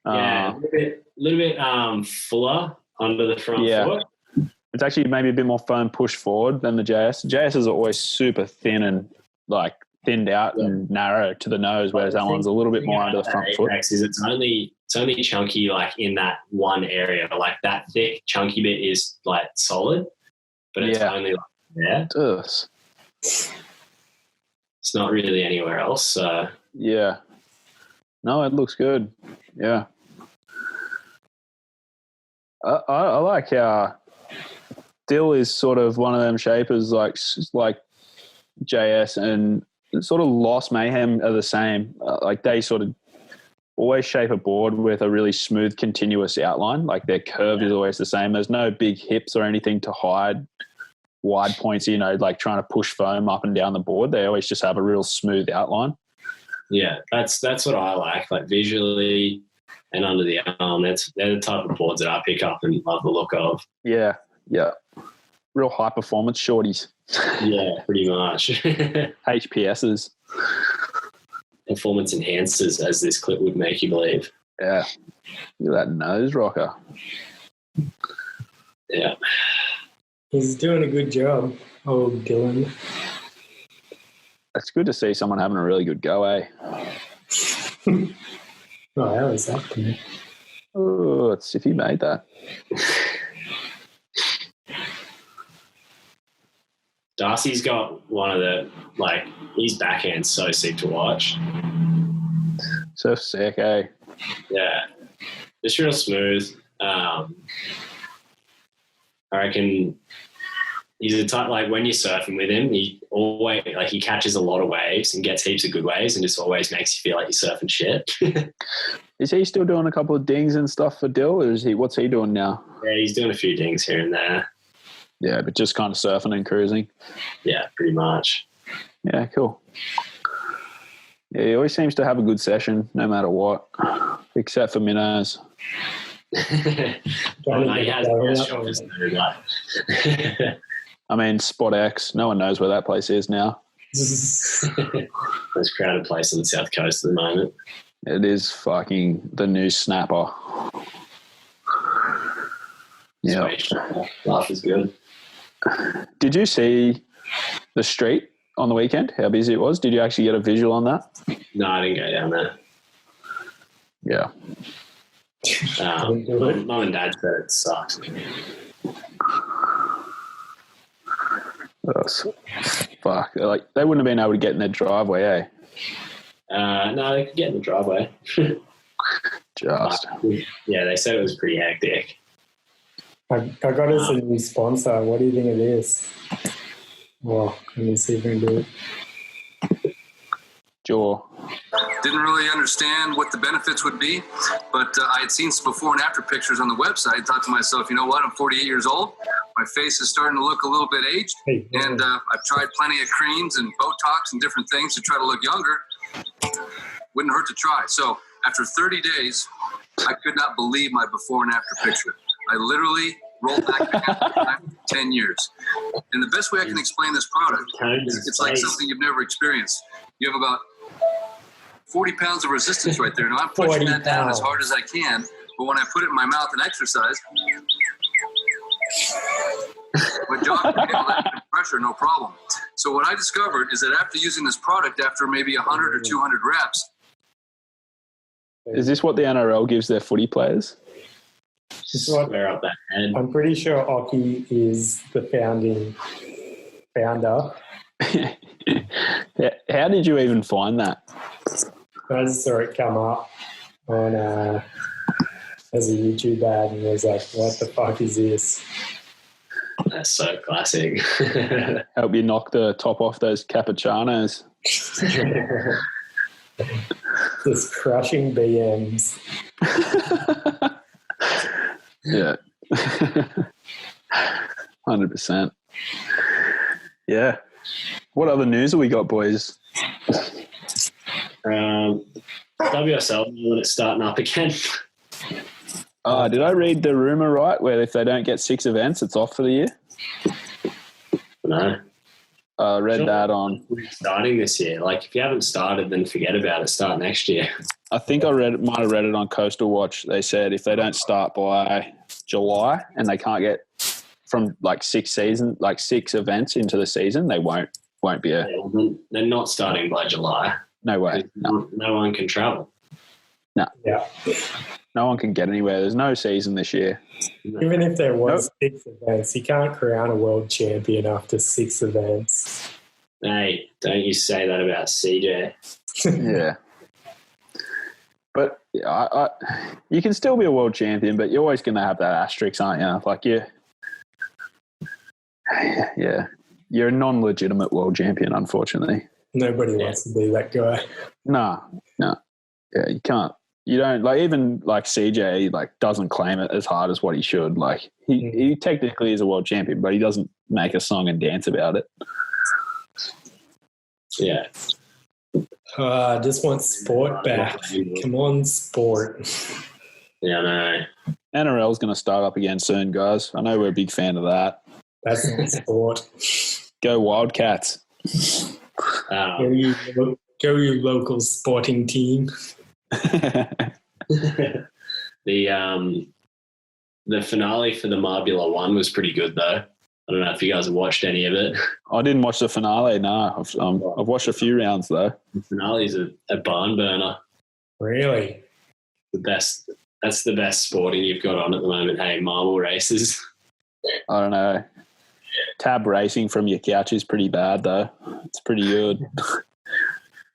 Speaker 4: Yeah, a little bit fuller under the front foot.
Speaker 5: It's actually maybe a bit more foam push forward than the JS. JSs are always super thin and like thinned out and narrow to the nose, whereas that one's a little bit more under the front foot.
Speaker 4: Is it's only chunky like in that one area. Like that thick chunky bit is like solid, but it's only like there. It's not really anywhere else. So
Speaker 5: yeah, no, it looks good. Yeah, I like how Dill is sort of one of them shapers like JS and sort of Lost Mayhem are the same. Like they sort of always shape a board with a really smooth, continuous outline. Like their curve is always the same. There's no big hips or anything to hide wide points, like trying to push foam up and down the board. They always just have a real smooth outline. Yeah,
Speaker 4: that's what I like visually and under the arm. They're the type of boards that I pick up and love the look of.
Speaker 5: Yeah. Real high performance shorties.
Speaker 4: Yeah, pretty much.
Speaker 5: HPSs.
Speaker 4: Performance enhancers, as this clip would make you believe.
Speaker 5: Yeah. Look at that nose rocker.
Speaker 4: Yeah.
Speaker 6: He's doing a good job, old Dylan.
Speaker 5: It's good to see someone having a really good go, eh?
Speaker 6: Oh, that was up to me.
Speaker 5: Oh, let's see if he made that.
Speaker 4: Darcy's got one of the, his backhand's so sick to watch.
Speaker 5: So sick, eh?
Speaker 4: Yeah. Just real smooth. I reckon he's a type, when you're surfing with him, he always, he catches a lot of waves and gets heaps of good waves and just always makes you feel like you're surfing shit.
Speaker 5: Is he still doing a couple of dings and stuff for Dill, or what's he doing now?
Speaker 4: Yeah, he's doing a few dings here and there.
Speaker 5: Yeah, but just kind of surfing and cruising.
Speaker 4: Yeah, pretty much.
Speaker 5: Yeah, cool. Yeah, he always seems to have a good session, no matter what, except for minnows.
Speaker 4: He has shoppers
Speaker 5: I mean, Spot X. No one knows where that place is now.
Speaker 4: Most crowded place on the south coast at the moment.
Speaker 5: It is fucking the new snapper. Yeah,
Speaker 4: Life is good.
Speaker 5: Did you see the street on the weekend? How busy it was? Did you actually get a visual on that?
Speaker 4: No, I didn't go down there.
Speaker 5: Yeah.
Speaker 4: Mum and Dad said it sucks.
Speaker 5: Fuck. They wouldn't have been able to get in their driveway, eh?
Speaker 4: No, they could get in the driveway.
Speaker 5: Just.
Speaker 4: Yeah, they said it was pretty hectic.
Speaker 6: I got us a new sponsor. What do you think of this? Well, let me see if we can do it.
Speaker 5: Jaw.
Speaker 8: Didn't really understand what the benefits would be, but I had seen some before and after pictures on the website. Thought to myself, you know what? I'm 48 years old. My face is starting to look a little bit aged, and I've tried plenty of creams and Botox and different things to try to look younger. Wouldn't hurt to try. So after 30 days, I could not believe my before and after picture. I literally rolled back 10 years. And the best way I can explain this product is it's like something you've never experienced. You have about 40 pounds of resistance right there. Now I'm pushing that down as hard as I can but when I put it in my mouth and exercise, my jaw can handle that pressure, no problem. So what I discovered is that after using this product, after maybe 100 or 200 reps,
Speaker 5: Is this what the NRL gives their footy players?
Speaker 6: This is what
Speaker 4: Square up that head.
Speaker 6: I'm pretty sure Oki is the founder.
Speaker 5: How did you even find that?
Speaker 6: I just saw it come up on as a YouTube ad and was like, what the fuck is this?
Speaker 4: That's so classic.
Speaker 5: Help you knock the top off those cappuccinos.
Speaker 6: Just crushing BMs.
Speaker 5: Yeah. 100%. Yeah. What other news have we got, boys?
Speaker 4: WSL, when it's starting up again.
Speaker 5: Did I read the rumor right where if they don't get 6 events, it's off for the year?
Speaker 4: No.
Speaker 5: I read that on...
Speaker 4: We're starting this year. Like, if you haven't started, then forget about it. Start next year.
Speaker 5: I think might have read it on Coastal Watch. They said if they don't start by July and they can't get from like 6 events into the season, they won't be a...
Speaker 4: They're not starting by July.
Speaker 5: No way. No.
Speaker 4: No one can travel.
Speaker 5: No.
Speaker 6: Yeah.
Speaker 5: No one can get anywhere. There's no season this year.
Speaker 6: Even if there was 6 events, you can't crown a world champion after 6 events.
Speaker 4: Hey, don't you say that about CJ.
Speaker 5: Yeah. But you can still be a world champion, but you're always going to have that asterisk, aren't you? Like you're a non-legitimate world champion, unfortunately.
Speaker 6: Nobody wants to be that guy.
Speaker 5: No. Yeah, you can't. You don't even CJ doesn't claim it as hard as what he should. Like he technically is a world champion, but he doesn't make a song and dance about it.
Speaker 4: Yeah.
Speaker 6: I just want sport back. Come on, sport.
Speaker 4: Yeah, no.
Speaker 5: NRL's going to start up again soon, guys. I know we're a big fan of that.
Speaker 6: That's not sport.
Speaker 5: Go Wildcats.
Speaker 6: Go you local sporting team.
Speaker 4: The finale for the Marbula one was pretty good though. I don't know if you guys have watched any of it.
Speaker 5: I didn't watch the finale. No, I've watched a few rounds though.
Speaker 4: The finale's a barn burner.
Speaker 6: Really?
Speaker 4: That's the best sporting you've got on at the moment. Hey, marble races.
Speaker 5: I don't know. Tab racing from your couch is pretty bad though. It's pretty good.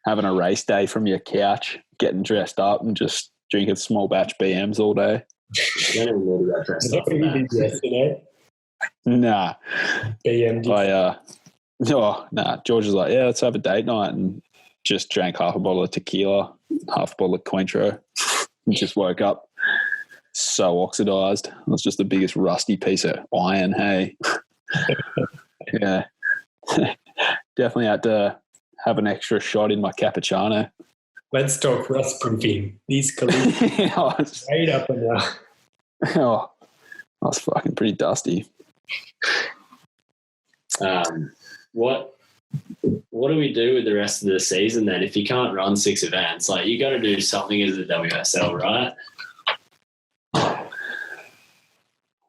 Speaker 5: Having a race day from your couch, getting dressed up and just drinking small batch BMs all day.
Speaker 4: I don't even know about dressed up.
Speaker 6: What you did yesterday?
Speaker 5: Nah.
Speaker 6: BM
Speaker 5: George was like, yeah, let's have a date night, and just drank half a bottle of tequila, half a bottle of Cointreau, and just woke up so oxidized. It was just the biggest rusty piece of iron, hey. Yeah. Definitely had to have an extra shot in my cappuccino.
Speaker 6: Let's talk rust proofing. These colleagues straight up and down.
Speaker 5: Oh, I was fucking pretty dusty.
Speaker 4: What do we do with the rest of the season then? If you can't run 6 events, like you got to do something as a WSL, right?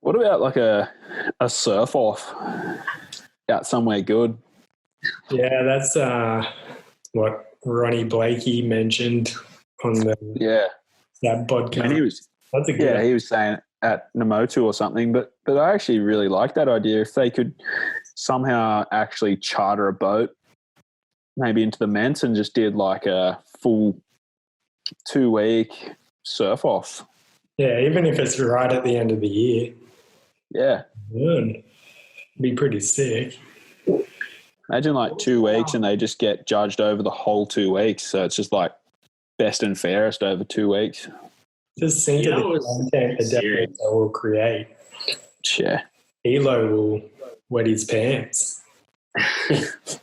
Speaker 5: What about like a surf off out somewhere good?
Speaker 6: Yeah, that's what Ronnie Blakey mentioned on that podcast.
Speaker 5: I mean,
Speaker 6: That's a good
Speaker 5: he was saying at Namotu or something, but I actually really like that idea. If they could somehow actually charter a boat maybe into the Ments and just did like a full 2-week surf off.
Speaker 6: Yeah, even if it's right at the end of the year.
Speaker 5: Yeah.
Speaker 6: It'd be pretty sick.
Speaker 5: Imagine like 2 weeks and they just get judged over the whole 2 weeks. So it's just like best and fairest over 2 weeks.
Speaker 6: Just think of the content that will create.
Speaker 5: Yeah.
Speaker 6: Elo will wet his pants.
Speaker 5: Hit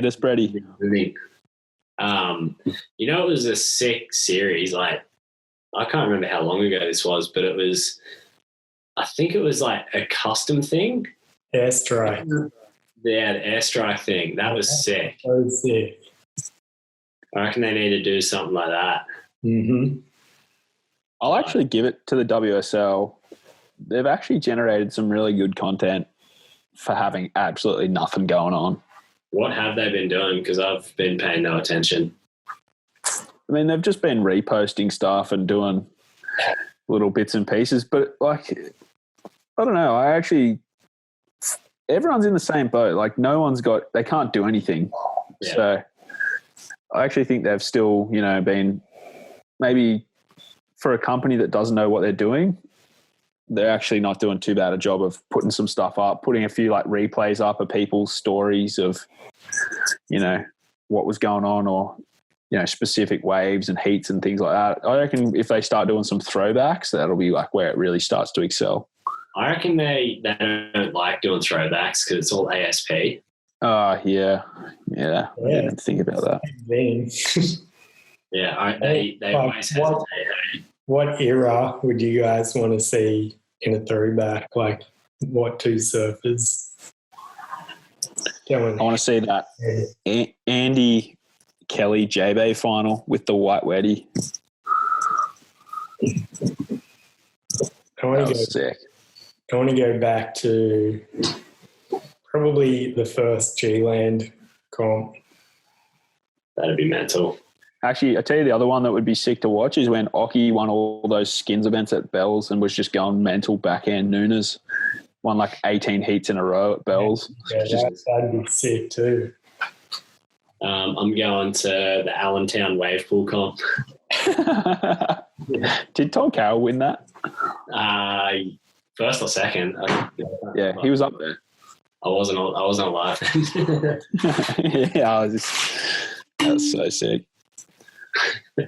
Speaker 5: us, Brady.
Speaker 4: It was a sick series. Like, I can't remember how long ago this was, but I think it was like a custom thing.
Speaker 6: Airstrike.
Speaker 4: Yeah, the airstrike thing. That was sick.
Speaker 6: So sick.
Speaker 4: I reckon they need to do something like that.
Speaker 6: Mm-hmm.
Speaker 5: I'll actually give it to the WSL. They've actually generated some really good content for having absolutely nothing going on.
Speaker 4: What have they been doing? Because I've been paying no attention.
Speaker 5: I mean, they've just been reposting stuff and doing little bits and pieces. But, like, I don't know. Everyone's in the same boat. Like, they can't do anything.
Speaker 4: Yeah.
Speaker 5: So I actually think they've still, been maybe for a company that doesn't know what they're doing, they're actually not doing too bad a job of putting some stuff up, putting a few like replays up of people's stories of, what was going on or, specific waves and heats and things like that. I reckon if they start doing some throwbacks, that'll be like where it really starts to excel.
Speaker 4: I reckon they don't like doing throwbacks because it's all ASP.
Speaker 5: Yeah. I didn't think about that.
Speaker 4: Yeah, they always hesitate.
Speaker 6: What era would you guys want to see in a throwback? Like, what two surfers?
Speaker 5: I want to see that Andy Kelly J-Bay final with the white weddy.
Speaker 6: I want to go back to probably the first G-Land comp.
Speaker 4: That'd be mental.
Speaker 5: Actually, I tell you the other one that would be sick to watch is when Occy won all those skins events at Bells and was just going mental backhand Nooners. Won like 18 heats in a row at Bells.
Speaker 6: Yeah, that'd be sick too.
Speaker 4: I'm going to the Allentown Wave Pool comp.
Speaker 5: Did Tom Carroll win that?
Speaker 4: First or second?
Speaker 5: Yeah, he was up there.
Speaker 4: I wasn't alive.
Speaker 5: Yeah, that's so sick.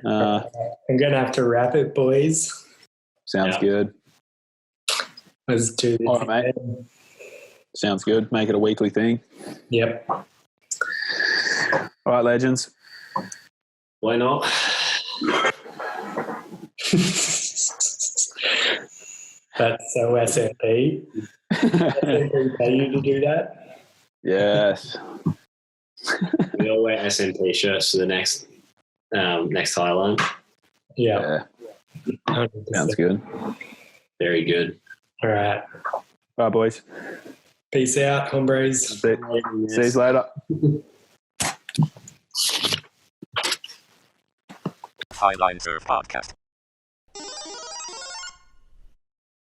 Speaker 6: I'm gonna have to wrap it, boys.
Speaker 5: Sounds good.
Speaker 6: Let's do this.
Speaker 5: All right, mate. Sounds good. Make it a weekly thing.
Speaker 6: Yep.
Speaker 5: All right, legends.
Speaker 4: Why not?
Speaker 6: That's so SMP. SMP pay you to do that?
Speaker 5: Yes.
Speaker 4: We all wear SMP shirts for the next Highline.
Speaker 6: Yeah. 100%.
Speaker 5: Sounds good.
Speaker 4: Very good.
Speaker 6: All right.
Speaker 5: All right, boys.
Speaker 6: Peace out, hombres.
Speaker 5: See you later.
Speaker 3: Highline Surf Podcast.